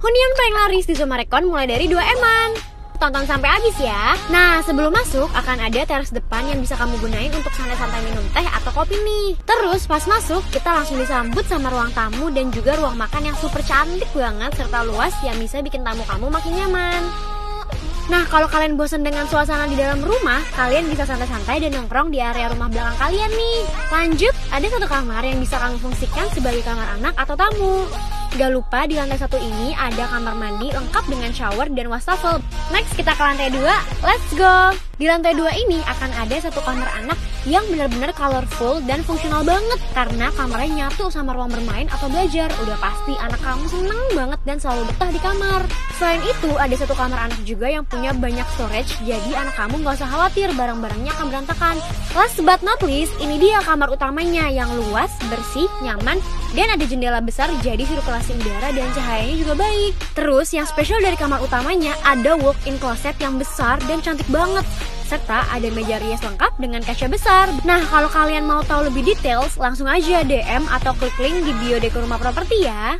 hunian paling laris di Cuma mulai dari 2 eman. Tonton sampai habis ya. Nah, sebelum masuk akan ada teras depan yang bisa kamu gunain untuk santai-santai minum teh atau kopi nih. Terus pas masuk kita langsung disambut sama ruang tamu dan juga ruang makan yang super cantik banget serta luas yang bisa bikin tamu kamu makin nyaman. Nah, kalau kalian bosan dengan suasana di dalam rumah, kalian bisa santai-santai dan nongkrong di area rumah belakang kalian nih. Lanjut, ada satu kamar yang bisa kamu fungsikan sebagai kamar anak atau tamu. Gak lupa di lantai 1 ini ada kamar mandi lengkap dengan shower dan wastafel. Next kita ke lantai 2, let's go! Di lantai 2 ini akan ada satu kamar anak yang benar-benar colorful dan fungsional banget karena kamarnya nyatu sama ruang bermain atau belajar. Udah pasti anak kamu seneng banget dan selalu betah di kamar. Selain itu ada satu kamar anak juga yang punya banyak storage, jadi anak kamu gak usah khawatir barang-barangnya akan berantakan. Last but not least, ini dia kamar utamanya yang luas, bersih, nyaman, dan ada jendela besar jadi sirkulasi udara dan cahayanya juga baik. Terus yang spesial dari kamar utamanya ada walk-in closet yang besar dan cantik banget, serta ada meja rias lengkap dengan kaca besar. Nah, kalau kalian mau tahu lebih details, langsung aja DM atau klik link di bio Deko Rumah Properti ya.